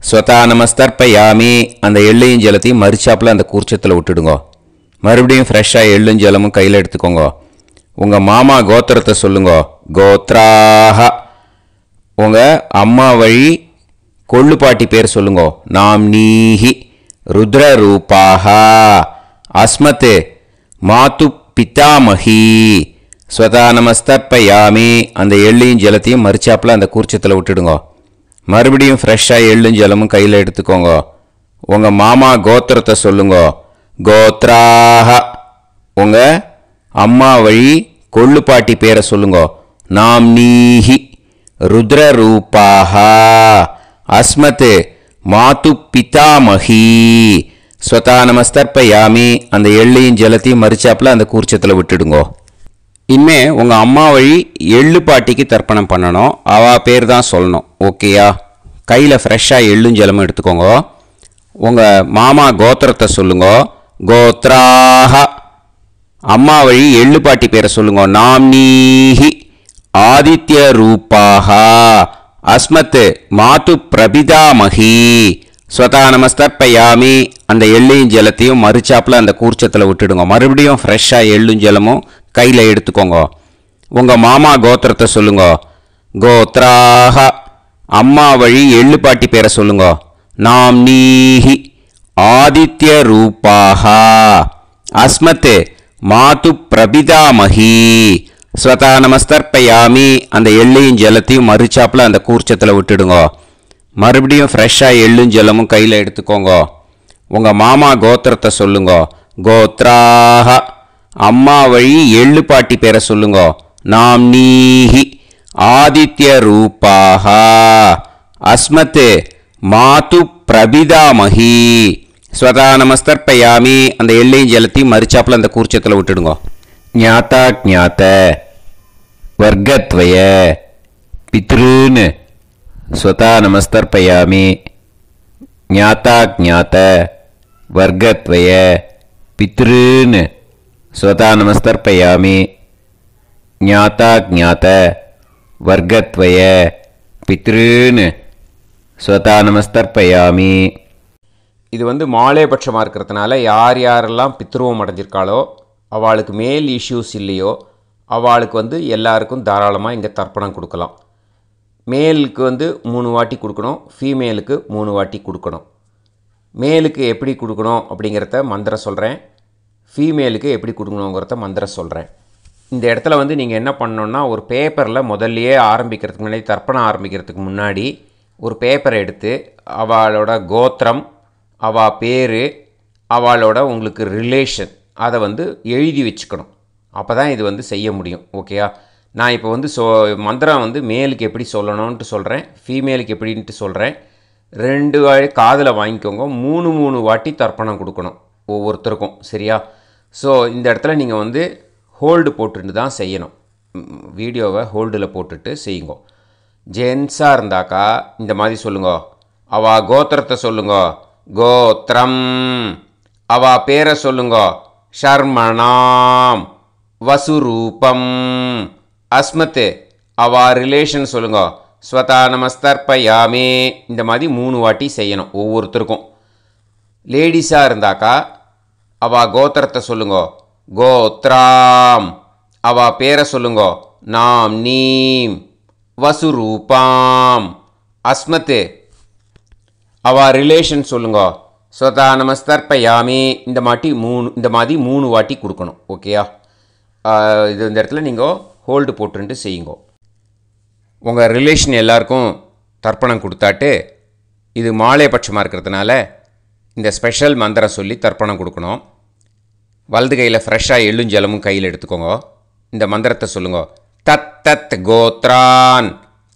ஸ்வதா நமஸ்தர்ப்பயாமி. அந்த எள்ளையும் ஜலத்தையும் மறிச்சாப்பில் அந்த கூர்ச்சத்தில் விட்டுடுங்க. மறுபடியும் ஃப்ரெஷ்ஷாக எள்ளும் ஜலமும் கையில் எடுத்துக்கோங்க. உங்கள் மாமா கோத்திரத்தை சொல்லுங்க. கோத்ராஹ. உங்கள் அம்மா வழி கொள்ளு பாட்டி பேர் சொல்லுங்க. நாம்னீஹி ருத்ரரூபாஹ அஸ்மத் மாது பிதாமஹி ஸ்வதா நமஸ்தர்ப்பயாமி. அந்த எள்ளையும் ஜலத்தையும் மறிச்சாப்பில் அந்த கூர்ச்சத்தில் விட்டுடுங்க. மறுபடியும் ஃப்ரெஷ்ஷாக எள்ளும் ஜலமும் கையில் எடுத்துக்கோங்க. உங்கள் மாமா கோத்திரத்தை சொல்லுங்க. கோத்ராஹ. உங்கள் அம்மா வழி கொள்ளு பாட்டி பேரை சொல்லுங்க. நாம்னீஹி ருத்ரரூபாஹ அஸ்மத் மாது பிதாமஹி ஸ்வதா நமஸ்தர்ப்பயாமி. அந்த எள்ளையும் ஜலத்தையும் மறிச்சாப்பில் அந்த கூர்ச்சத்தில் விட்டுடுங்க. இனிமே உங்கள் அம்மா வழி எள்ளு பாட்டிக்கு தர்ப்பணம் பண்ணணும். அவா பேர் தான் சொல்லணும். ஓகேயா? கையில் ஃப்ரெஷ்ஷாக எள்ளும் ஜலமும் எடுத்துக்கோங்க. உங்கள் மாமா கோத்திரத்தை சொல்லுங்க. கோத்ராஹ. அம்மா வழி எள்ளு பாட்டி பேரை சொல்லுங்க. நாம்னீஹி ஆதித்ய ரூபாஹ அஸ்மத் மாது பிரபிதாமஹி ஸ்வதா நமஸ்தர்ப்பயாமி. அந்த எள்ளையும் ஜலத்தையும் மறிச்சாப்பில் அந்த கூர்ச்சத்தில் விட்டுடுங்க. மறுபடியும் ஃப்ரெஷ்ஷாக எள்ளும் ஜலமும் கையில் எடுத்துக்கோங்க. உங்கள் மாமா கோத்திரத்தை சொல்லுங்க. கோத்ராஹ. அம்மா வழி எள்ளு பாட்டி பேரை சொல்லுங்க. நாம்னீஹி ஆதித்ய ரூபாஹ அஸ்மத் மாது பிரபிதாமஹி ஸ்வதா நமஸ்தர்ப்பயாமி. அந்த எள்ளையும் ஜலத்தையும் மறுச்சாப்பில் அந்த கூர்ச்சத்தில் விட்டுடுங்க. மறுபடியும் ஃப்ரெஷ்ஷாக எள்ளும் ஜலமும் கையில் எடுத்துக்கோங்க. உங்கள் மாமா கோத்திரத்தை சொல்லுங்க. கோத்ராக. அம்மா வழி எள்ளு பாட்டி பேரை சொல்லுங்க. நாம் நீஹி ஆதித்ய ரூபாக. அஸ்மத் மாது பிரபிதாமஹி. ஸ்வதா நமஸ்தர்ப்பயாமி. அந்த எள்ளையும் ஜலத்தையும் மறுச்சாப்பில் அந்த கூர்ச்சத்தில் விட்டுடுங்க. ஞாதா ஞாத வர்க்கத்வய பித்ருன் ஸ்வதா நமஸ்தர்ப்பயாமி. ஞாதா ஞாத வர்க்கத்வய பித்ருன் ஸ்வதா நமஸ்தர்ப்பயாமி. ஞாதா ஞாத வர்க்கத்வய பித்ருன் ஸ்வதா நமஸ்தர்ப்பயாமி. இது மாலைபட்சமாக இருக்கிறதுனால யார் யாரெல்லாம் பித்ருவம் அடைஞ்சிருக்காளோ அவளுக்கு மேல் இஷ்யூஸ் இல்லையோ அவளுக்கு எல்லாருக்கும் தாராளமாக இங்கே தர்ப்பணம் கொடுக்கலாம். மேலுக்கு 3 வாட்டி கொடுக்கணும், ஃபீமேலுக்கு 3 வாட்டி கொடுக்கணும். மேலுக்கு எப்படி கொடுக்கணும் அப்படிங்கிறத மந்திரம் சொல்கிறேன், ஃபீமேலுக்கு எப்படி கொடுக்கணுங்கிறத மந்திரம் சொல்கிறேன். இந்த இடத்துல நீங்கள் என்ன பண்ணணுன்னா, ஒரு பேப்பரில் முதல்லையே ஆரம்பிக்கிறதுக்கு முன்னாடி, தர்ப்பணம் ஆரம்பிக்கிறதுக்கு முன்னாடி ஒரு பேப்பரை எடுத்து அவளோட கோத்திரம், அவள் பேர், அவளோட உங்களுக்கு ரிலேஷன் அதை எழுதி வச்சுக்கணும். அப்போ தான் இது செய்ய முடியும். ஓகேயா? நான் இப்போ மந்திரம் மேலுக்கு எப்படி சொல்லணும்ன்ட்டு சொல்கிறேன், ஃபீமேலுக்கு எப்படின்ட்டு சொல்கிறேன். 2 காதில் வாங்கிக்கோங்க. 3 வாட்டி தர்ப்பணம் கொடுக்கணும் ஒவ்வொருத்தருக்கும். சரியா? ஸோ இந்த இடத்துல நீங்கள் ஹோல்டு போட்டுட்டு தான் செய்யணும். வீடியோவை ஹோல்டில் போட்டுட்டு செய்யுங்க. ஜென்ஸாக இருந்தாக்கா இந்த மாதிரி சொல்லுங்க. அவ கோத்திரத்தை சொல்லுங்க. கோத்திரம். அவ பேரை சொல்லுங்க. ஷர்மணாம் வசுரூபம். அஸ்மத். அவ ரிலேஷன் சொல்லுங்க. ஸ்வதா நமஸ்தர்ப்பயாமி. இந்த மாதிரி 3 வாட்டி செய்யணும் ஒவ்வொருத்தருக்கும். லேடிஸாக இருந்தாக்கா அவ கோத்திரத்தை சொல்லுங்க. கோத்ராம். அவ பேரை சொல்லுங்க. நாம் நீம் வசுரூபாம். அஸ்மத். அவ ரிலேஷன் சொல்லுங்க. ஸ்வதா நமஸ்தர்ப்பயாமி. இந்த மாதிரி 3 வாட்டி கொடுக்கணும். ஓகேயா? இது இந்த இடத்துல நீங்கள் ஹோல்டு போட்டுட்டு செய்யுங்க. உங்கள் ரிலேஷன் எல்லாருக்கும் தர்ப்பணம் கொடுத்தாட்டு இது மாலைபட்சமாக இருக்கிறதுனால இந்த ஸ்பெஷல் மந்திரம் சொல்லி தர்ப்பணம் கொடுக்கணும். வலது கையில் ஃப்ரெஷ்ஷாக எள்ளும் ஜலமும் கையில் எடுத்துக்கோங்க. இந்த மந்திரத்தை சொல்லுங்க. தத் தத் கோத்ரான்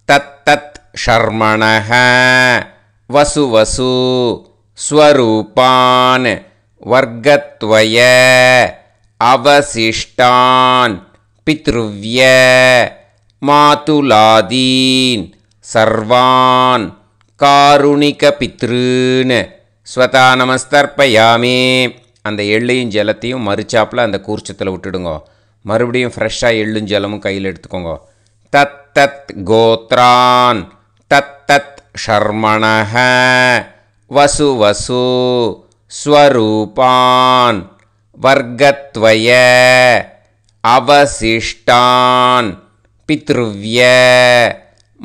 தத் தத் ஷர்மணஹ வசு வசு ஸ்வரூபான் வர்க்கத்வய அவசிஷ்டான் பித்ருவ்ய மாதுலாதீன் சர்வான் காருணிக பித்ருன் ஸ்வதா நமஸ்தர்ப்பயாமி. அந்த எள்ளையும் ஜலத்தையும் மறுச்சாப்பில் அந்த கூர்ச்சத்தில் விட்டுடுங்க. மறுபடியும் ஃப்ரெஷ்ஷாக எள்ளும் ஜலமும் கையில் எடுத்துக்கோங்க. தத் தத் கோத்ரான் தத் தத் ஷர்மணஹ வசு வசு ஸ்வரூபான் வர்க்கத்வய அவசிஷ்டான் பித்ருவ்ய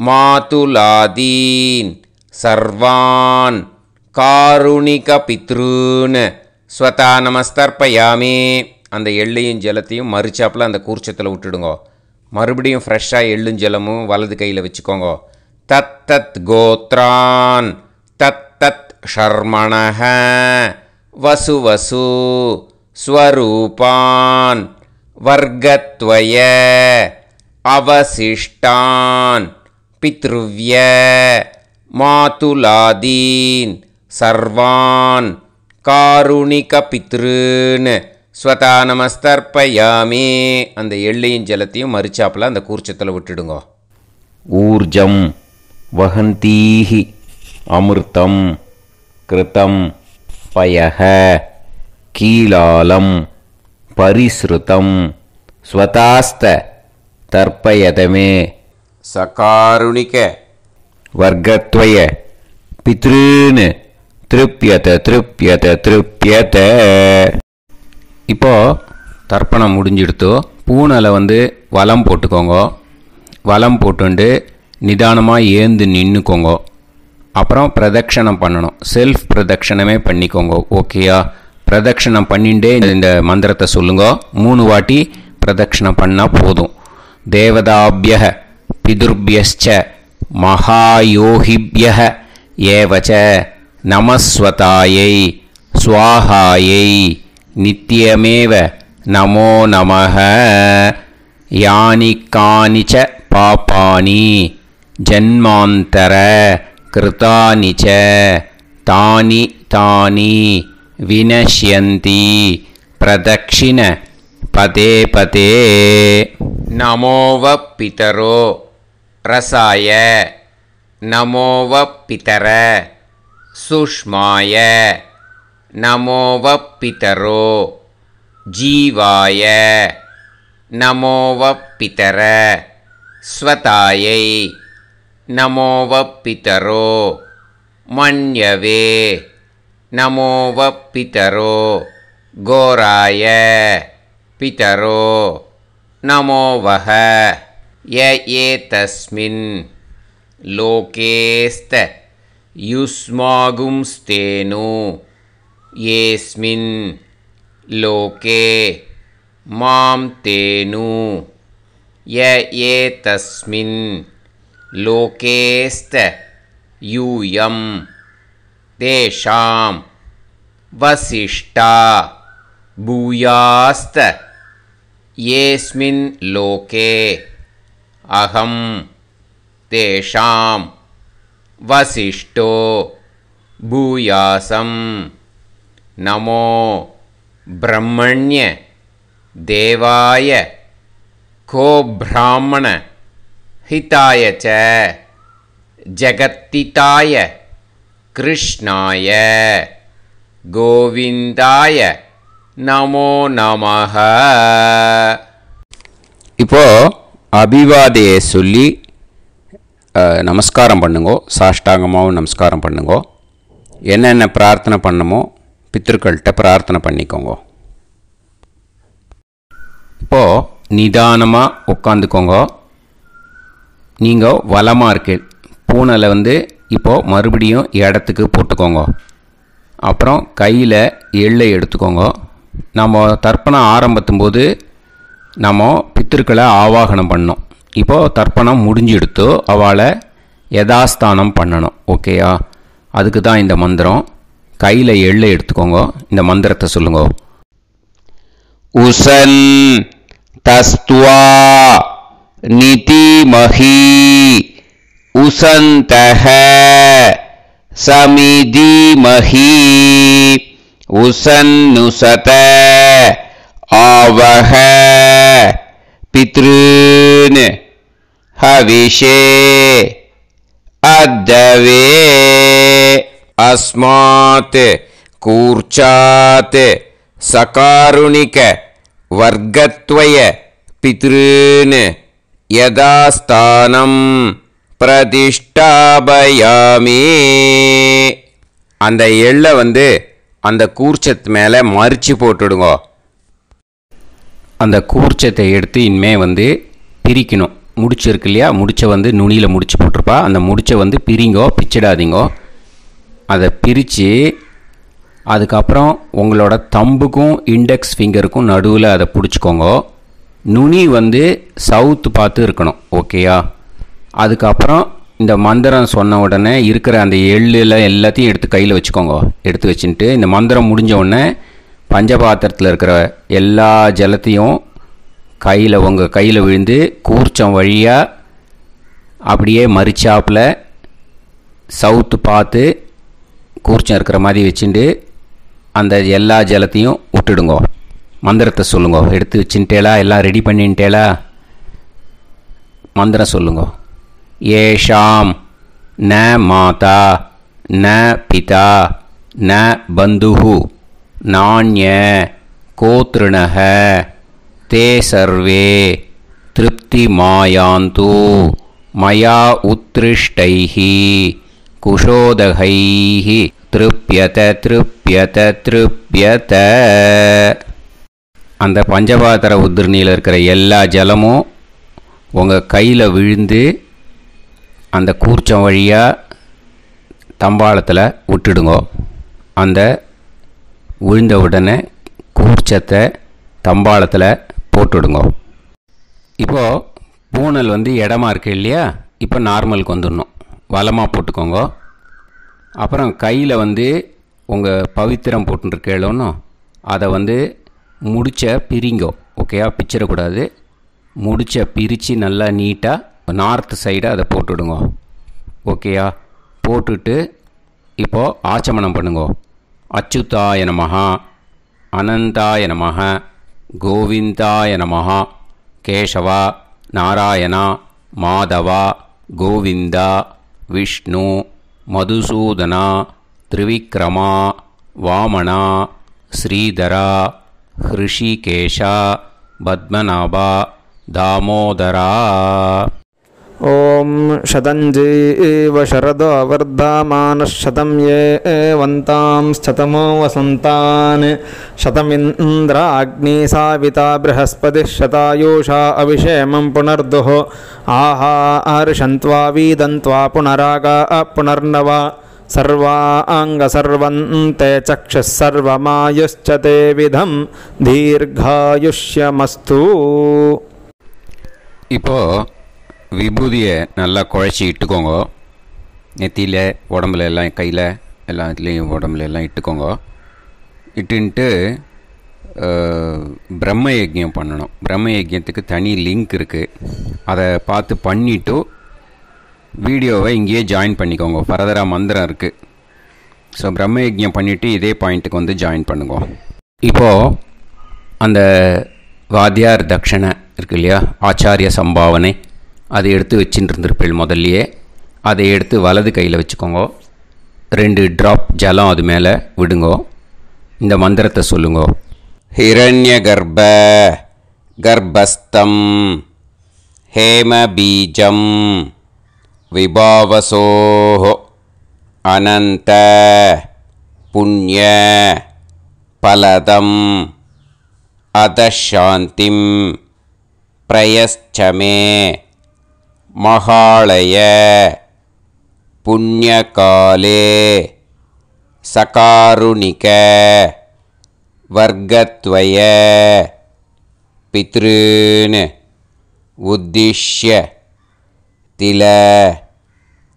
மாதுலாதீன் சர்வான் காருணிக பித்ருன் ஸ்வதா நமஸ்தர்ப்பயாமி. அந்த எள்ளையும் ஜலத்தையும் மறுச்சாப்பில் அந்த கூர்ச்சத்தில் விட்டுடுங்க. மறுபடியும் ஃப்ரெஷ்ஷாக எள்ளும் ஜலமும் வலது கையில் வச்சுக்கோங்க. தத் தத் கோத்ரான் தத் தத் ஷர்மணஹ வசு வசு ஸ்வரூபான் வர்க்கத்வய அவசிஷ்டான் பித்ருவ்ய மாதுலாதீன் சர்வான் காருணிக பித்ருன் ஸ்வதா நமஸ்தர்ப்பயாமி. அந்த எள்ளையும் ஜலத்தையும் மறுச்சாப்பில் அந்த கூர்ச்சத்தில் விட்டுடுங்க. ஊர்ஜம் வஹந்தீஹி அமிர்தம் கிருதம் பயஹ கீலாலம் பரிஸ்ருதம் ஸ்வதாஸ்த தர்ப்பயதமே. சகாருணிக வர்க்கத்வய பித்ருன் திருப்யத திருப்யத திருப்யத. இப்போது தர்ப்பணம் முடிஞ்சிடுத்து. பூனலை வலம் போட்டுக்கோங்க. வலம் போட்டுண்டு நிதானமாக ஏந்து நின்றுக்கோங்க. அப்புறம் பிரதட்சணம் பண்ணணும். செல்ஃப் பிரதட்சணமே பண்ணிக்கோங்க. ஓகேயா? பிரதட்சணம் பண்ணிகிட்டே இந்த மந்திரத்தை சொல்லுங்க. 3 வாட்டி பிரதட்சணம் பண்ணால் போதும். தேவதாபியः பிதுர்பியஸ்ச மகாயோகிபியः ஏவச நமஸ்வதாயை ஸ்வாஹாயை நித்யமேவ நமோ நமः. யானி கானிச்ச பாபானி ஜன்மாந்தர கிருதானி ச தானி தானி வினஷ்யந்தி பிரதக்ஷிண பதே பதே. நமோவ பிதரோ ரசாய நமோவ பிதர சுஷ்மாய நமோவ பிதரோ ஜீவாய நமோவ பிதர ஸ்வதாயை நமோவ பிதரோ மன்யவே நமோவ பிதரோ கோராய பிதரோ நமோவஹ. ய ஏதஸ்மின் லோகேஸ்த யுஸ்மாகும்ஸ்தேனு ஏஸ்மின் லோகே மாம் தேனு. ய ஏதஸ்மின் லோகேஸ்த யூயம் தேஷாம் வசிஷ்டா பூயாஸ்த ஏஸ்மின் லோகே அகம் தேஷாம் வசிஷ்டோ பூயாசம். நமோ பிரம்மண்ய தேவாய கோ பிராமண ஹிதாய ச ஜகத்திதாய கிருஷ்ணாய கோவிந்தாய நமோ நமஹ. இப்போது அபிவாதையை சொல்லி நமஸ்காரம் பண்ணுங்கோ. சாஷ்டாங்கமாகவும் நமஸ்காரம் பண்ணுங்கோ. என்னென்ன பிரார்த்தனை பண்ணமோ பித்திருக்கள்கிட்ட பிரார்த்தனை பண்ணிக்கோங்க. இப்போது நிதானமாக உட்காந்துக்கோங்க. நீங்கள் வலமாக இருக்கு பூனையில் இப்போது மறுபடியும் இடத்துக்கு போட்டுக்கோங்க. அப்புறம் கையில் எள்ளை எடுத்துக்கோங்க. நம்ம தர்ப்பணம் ஆரம்பித்தும்போது நம்ம பித்திருக்களை ஆவாகனம் பண்ணோம். இப்போது தர்ப்பணம் முடிஞ்செடுத்து அவளை யதாஸ்தானம் பண்ணணும். ஓகேயா? அதுக்கு தான் இந்த மந்திரம். கையில் எள்ளை எடுத்துக்கோங்க. இந்த மந்திரத்தை சொல்லுங்க. உசன் தஸ்துவா நிதிமஹி உசந்தஹ சமிதிமஹி உசன்னுசத ஆவஹ பித்ருன் ஹவிஷே அத்தவே. அஸ்மாத் கூர்ச்சாத் சகாருணிக வர்க்கத்வய பித்ருன் யதாஸ்தானம் பிரதிஷ்டாபயாமி. அந்த எள்ளை அந்த கூர்ச்சத்து மேலே மறித்து போட்டுடுங்க. அந்த கூர்ச்சத்தை எடுத்து இனிமே பிரிக்கணும். முடிச்சு இருக்கு இல்லையா? முடிச்சை நுனியில் முடிச்சு போட்டிருப்பா. அந்த முடிச்சை பிரிங்கோ, பிச்சிடாதீங்கோ. அதை பிரித்து அதுக்கப்புறம் உங்களோட தம்புக்கும் இண்டெக்ஸ் ஃபிங்கருக்கும் நடுவில் அதை பிடிச்சிக்கோங்க. நுனி சவுத்து பார்த்து இருக்கணும். ஓகேயா? அதுக்கப்புறம் இந்த மந்திரம் சொன்ன உடனே இருக்கிற அந்த எள்ளில் எல்லாத்தையும் எடுத்து கையில் வச்சுக்கோங்க. எடுத்து வச்சுட்டு இந்த மந்திரம் முடிஞ்ச உடனே பஞ்சபாத்திரத்தில் இருக்கிற எல்லா ஜலத்தையும் உங்கள் கையில் விழுந்து கூர்ச்சம் வழியாக அப்படியே மறிச்சாப்பில் சவுத்து பார்த்து கூர்ச்சம் இருக்கிற மாதிரி வச்சுட்டு அந்த எல்லா ஜலத்தையும் விட்டுடுங்க. மந்திரத்தை சொல்லுங்க. எடுத்து வச்சுட்டேலா? எல்லாம் ரெடி பண்ணிட்டேலா? மந்திரம் சொல்லுங்க. ஏஷாம் ந மாதா ந பிதா ந பந்துஹு நாண்ய கோத்ருணஹ தே சர்வே திருப்தி மாயாந்து மயா உத்ருஷ்டைஹி குஷோதகைஹி திருப்யத திருப்யத திருப்யத. அந்த பஞ்சபாத்திர உதிர்ணியில் இருக்கிற எல்லா ஜலமும் உங்கள் கையில் விழுந்து அந்த கூர்ச்சம் வழியாக தம்பாளத்தில் விட்டுடுங்க. அந்த விழுந்த உடனே கூர்ச்சத்தை தம்பாளத்தில் போட்டுடுங்க. இப்போது பூனல் வந்து இடமா இருக்கு இல்லையா, இப்போ நார்மலுக்கு வந்துடணும். வலமாக போட்டுக்கோங்க. அப்புறம் கையில் வந்து உங்கள் பவித்திரம் போட்டுருக்கேளோன்னு அதை வந்து முடிச்ச பிரிங்கோ. ஓகேயா, பிச்சிடக்கூடாது. முடிச்ச பிரித்து நல்லா நீட்டாக நார்த் சைடு அதை போட்டுவிடுங்க. ஓகேயா, போட்டுட்டு இப்போது ஆச்சமனம் பண்ணுங்க. அச்சுதாய நமஹ, அனந்தாய நமஹ, கோவிந்தாய நமஹ, கேசவா, நாராயணா, மாதவா, கோவிந்தா, விஷ்ணு, மதுசூதனா, திரிவிக்ரமா, வாமனா, ஸ்ரீதரா, ஹிருஷிகேஷா, பத்மநாபா, தாமோதரா. ஓம் ஷதஞ்சீவ ஷரதோ வர்தமானः शतं ये वन्तां शतमो वसन्तान् शतमिन्द्राग्नी साविता बृहस्पतिः शतायुषा अभिषेमं पुनर्दुः आहार्षन्त्वा वीदन्त्वा पुनरागा पुनर्नवा सर्वाङ्गसर्वन्ते चक्षुः सर्वमायुश्च ते विधं दीर्घायुष्यमस्तु. இப்போது விபூதியை நல்லா குழச்சி இட்டுக்கோங்க. நெத்தியில், உடம்புல எல்லாம், கையில் எல்லாத்துலேயும் உடம்புல எல்லாம் இட்டுக்கோங்க. இட்டுன்ட்டு பிரம்ம யஜ்யம் பண்ணணும். பிரம்ம யஜ்யத்துக்கு தனி லிங்க் இருக்குது. அதை பார்த்து பண்ணிவிட்டு வீடியோவை இங்கேயே ஜாயின் பண்ணிக்கோங்க. ஃபர்தராக மந்திரம் இருக்குது. ஸோ பிரம்ம யஜ்யம் பண்ணிவிட்டு இதே பாயிண்ட்டுக்கு வந்து ஜாயின் பண்ணுங்க. இப்போது அந்த வாத்தியார் தட்சணை இருக்கு இல்லையா, ஆச்சாரிய சம்பாவனை, அதை எடுத்து வச்சுட்டு இருந்திருப்பேள் முதல்லையே. அதை எடுத்து வலது கையில் வச்சுக்கோங்க. 2 ட்ராப் ஜலம் அது மேலே விடுங்கோ. இந்த மந்திரத்தை சொல்லுங்கோ. ஹிரண்ய கர்ப்ப கர்ப்பஸ்தம் ஹேம பீஜம் விபாவசோஹோ அனந்த புண்ணிய பலதம் அதசாந்திம் பிரயஸ்சமே மகாளய புண்ணியகாலே சகாருணிக வர்க்கத்வய பித்ருன் உத்திஷ்ய தில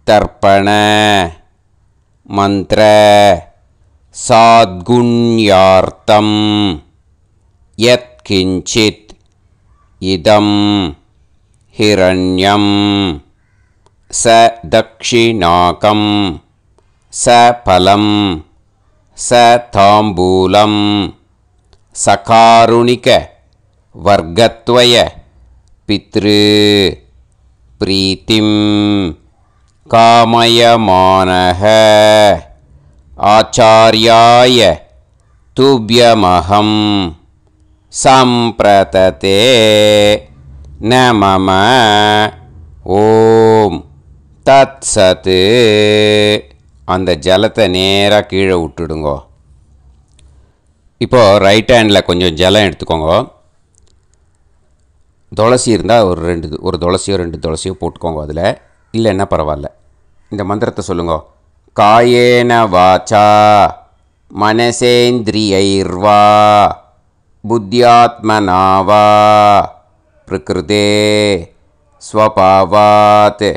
தர்ப்பண மந்திர சாத்குண்யார்த்தம் யத்கிஞ்சித் இதம் ஹிரண்யம் ச தக்ஷிணாகம் ச பலம் ச தாம்பூலம் சகாருணிக வர்க்கத்வய பித்ரு பிரீத்திம் காமயமானஹ ஆச்சார்யாய துப்யமஹம் சம்பிரததே நமம. ஓம் தத் சத்து. அந்த ஜலத்தை நேராக கீழே விட்டுடுங்கோ. இப்போது ரைட் ஹேண்டில் கொஞ்சம் ஜலம் எடுத்துக்கோங்க. துளசி இருந்தால் ஒரு துளசியோ 2 துளசியோ போட்டுக்கோங்க. அதில் இல்லைன்னா பரவாயில்ல. இந்த மந்திரத்தை சொல்லுங்க. காயேன வாச்சா மனசேந்திரியைர்வா புத்தியாத்மனாவா பிரகிருதே ஸ்வபாவாத்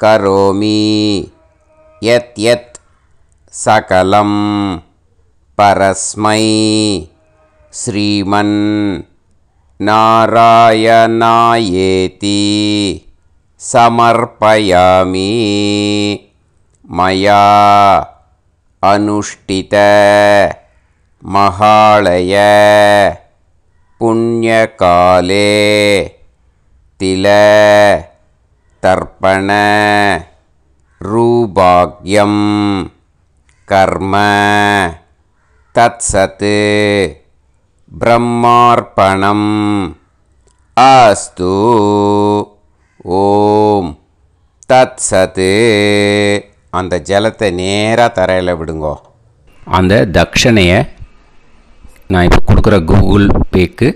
கரோமி யத் யத் சகலம் பரஸ்மை ஸ்ரீமன் நாராயணாயேதி சமர்ப்பயாமி மயா அனுஷ்டித மகாளய புண்ணியகாலே தில தர்ப்பண ரூபாக்யம் கர்ம தத்சத் பிரம்மார்ப்பணம் அஸ்து. ஓம் தத் சத். அந்த ஜலத்தை நேராக தரையில் விடுங்கோ. அந்த தட்சணையை நான் இப்போ கொடுக்குற கூகுள் பேக்கு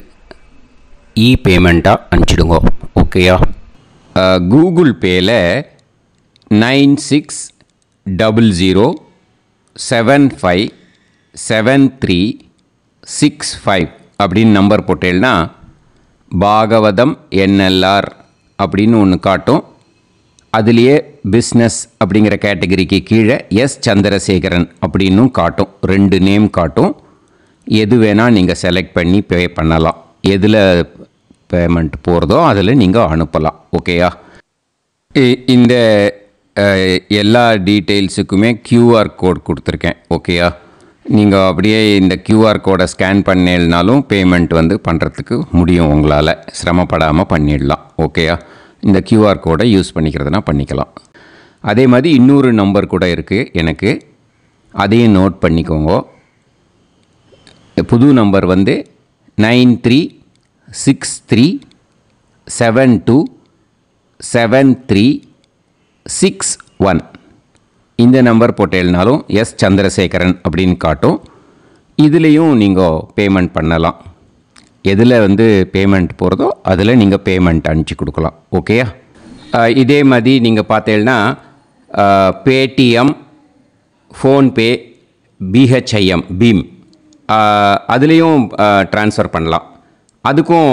பேமெண்ட்டாக அனுப்பிச்சிடுங்கோ. ஓகேயா? கூகுள் பேயில் 9600757365 அப்படின்னு நம்பர் போட்டேன்னா பாகவதம் NLR அப்படின்னு ஒன்று காட்டும். அதுலேயே பிஸ்னஸ் அப்படிங்கிற கேட்டகரிக்கு கீழே எஸ் சந்திரசேகரன் அப்படின்னும் காட்டும். 2 நேம் காட்டும். எது வேணால் நீங்கள் செலக்ட் பண்ணி பே பண்ணலாம். எதில் பேமெண்ட் போகிறதோ அதில் நீங்கள் அனுப்பலாம். ஓகேயா? இந்த எல்லா டீட்டெயில்ஸுக்குமே QR கோட் கொடுத்துருக்கேன். ஓகேயா? நீங்கள் அப்படியே இந்த QR கோடை ஸ்கேன் பண்ணேல்னாலும் பேமெண்ட் வந்து பண்ணுறதுக்கு முடியும். உங்களால் சிரமப்படாமல் பண்ணிடலாம். ஓகேயா? இந்த QR கோடை யூஸ் பண்ணிக்கிறதுனா பண்ணிக்கலாம். அதே மாதிரி இன்னொரு நம்பர் கூட இருக்குது எனக்கு, அதையும் நோட் பண்ணிக்கோங்க. புது நம்பர் வந்து 9363727361. இந்த நம்பர் போட்டேல்னாலும் எஸ் சந்திரசேகரன் அப்படின்னு காட்டும். இதுலேயும் நீங்கள் பேமெண்ட் பண்ணலாம். எதில் வந்து பேமெண்ட் போகிறதோ அதில் நீங்கள் பேமெண்ட் அனுப்பிச்சி கொடுக்கலாம். ஓகேயா? இதே மாதிரி நீங்கள் பார்த்தேன்னா பேடிஎம், ஃபோன்பே, பிஹெச்ஐஎம், பீம் அதுலேயும் ட்ரான்ஸ்ஃபர் பண்ணலாம். அதுக்கும்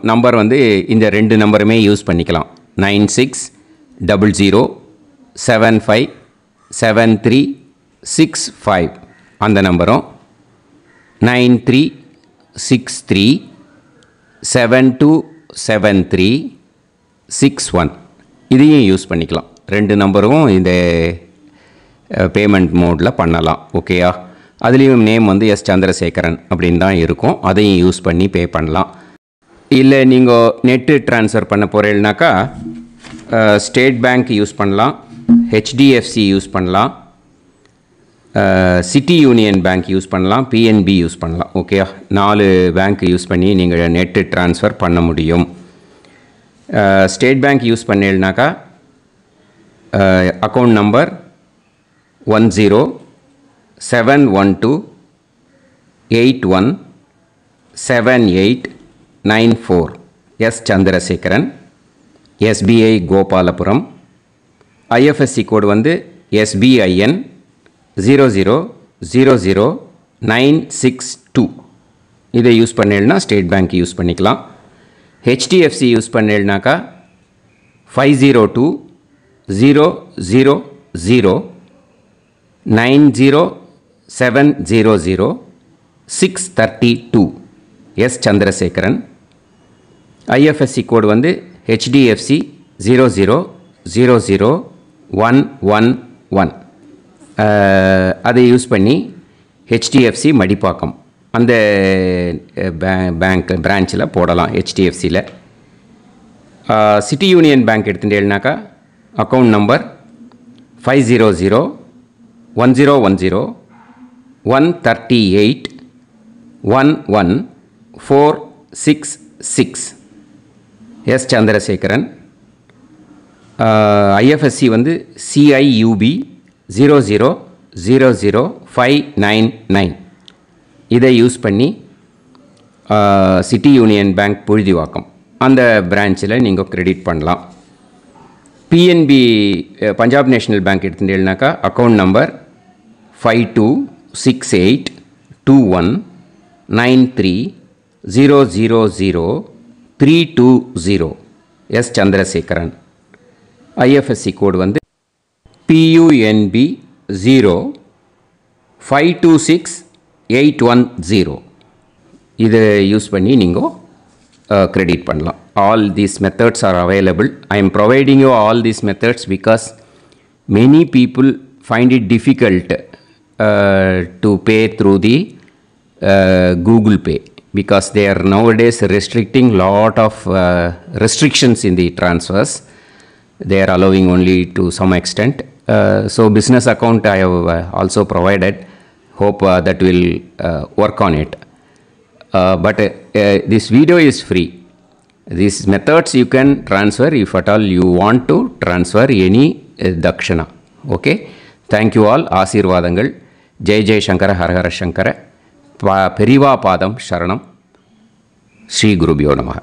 நம்பர் வந்து இந்த 2 நம்பருமே யூஸ் பண்ணிக்கலாம். 9600757365 அந்த நம்பரும் 9363727361 இதையும் யூஸ் பண்ணிக்கலாம். 2 நம்பரும் இந்த பேமெண்ட் மோடில் பண்ணலாம். ஓகேயா? அதுலேயும் நேம் வந்து எஸ் சந்திரசேகரன் அப்படின்னு தான் இருக்கும். அதையும் யூஸ் பண்ணி பே பண்ணலாம். இல்லை நீங்கள் நெட்டு ட்ரான்ஸ்ஃபர் பண்ண போகிறீங்கனாக்கா ஸ்டேட் பேங்க் யூஸ் பண்ணலாம், HDFC யூஸ் பண்ணலாம், சிட்டி யூனியன் பேங்க் யூஸ் பண்ணலாம், PNB யூஸ் பண்ணலாம். ஓகேயா? 4 பேங்க் யூஸ் பண்ணி நீங்கள் நெட்டு ட்ரான்ஸ்ஃபர் பண்ண முடியும். ஸ்டேட் பேங்க் யூஸ் பண்ணீங்கனாக்கா account number 1071281789 S Chandrasekaran, SBI Gopalapuram. IFSC code வந்து SBIN 0000962. இதை யூஸ் பண்ணேன்னா ஸ்டேட் பேங்க் யூஸ் பண்ணிக்கலாம். HDFC யூஸ் பண்ணேன்னாக்கா 50200907000632 எஸ் சந்திரசேகரன். IFSC கோடு வந்து HDFC 0000111. அதை யூஸ் பண்ணி HDFC மடிப்பாக்கம் அந்த பேங்க் பிரான்ச்சில் போடலாம். HDFCயில் சிட்டி யூனியன் பேங்க் எடுத்துட்டேன்னாக்கா account number 500101381146 S Chandrasekaran. IFSC வந்து CIUB 0000599. இதை யூஸ் பண்ணி சிட்டி யூனியன் பேங்க் புழுதிவாக்கம் அந்த பிரான்ச்சில் நீங்கள் கிரெடிட் பண்ணலாம். PNB பஞ்சாப் நேஷ்னல் பேங்க் எடுத்துட்டேன்னாக்கா account number 52682193000320 S Chandrasekaran. IFSC code வந்து PUNB 0526810. இதை யூஸ் பண்ணி நீங்கள் கிரெடிட் பண்ணலாம். All these methods are available. I am providing you all these methods because many people find it difficult to pay through the Google Pay because they are nowadays restricting lot of restrictions in the transfers. They are allowing only to some extent. So business account I have also provided. Hope that will work on it. But this video is free. These methods you can transfer if at all you want to transfer any dakshana. Okay? Thank you all. ஆசீர்வாதங்கள். ஜெய் ஜெய் சங்கர ஹரஹர சங்கர. பெரிவா பாதம் சரணம். ஸ்ரீ குருபியோ நமஹ.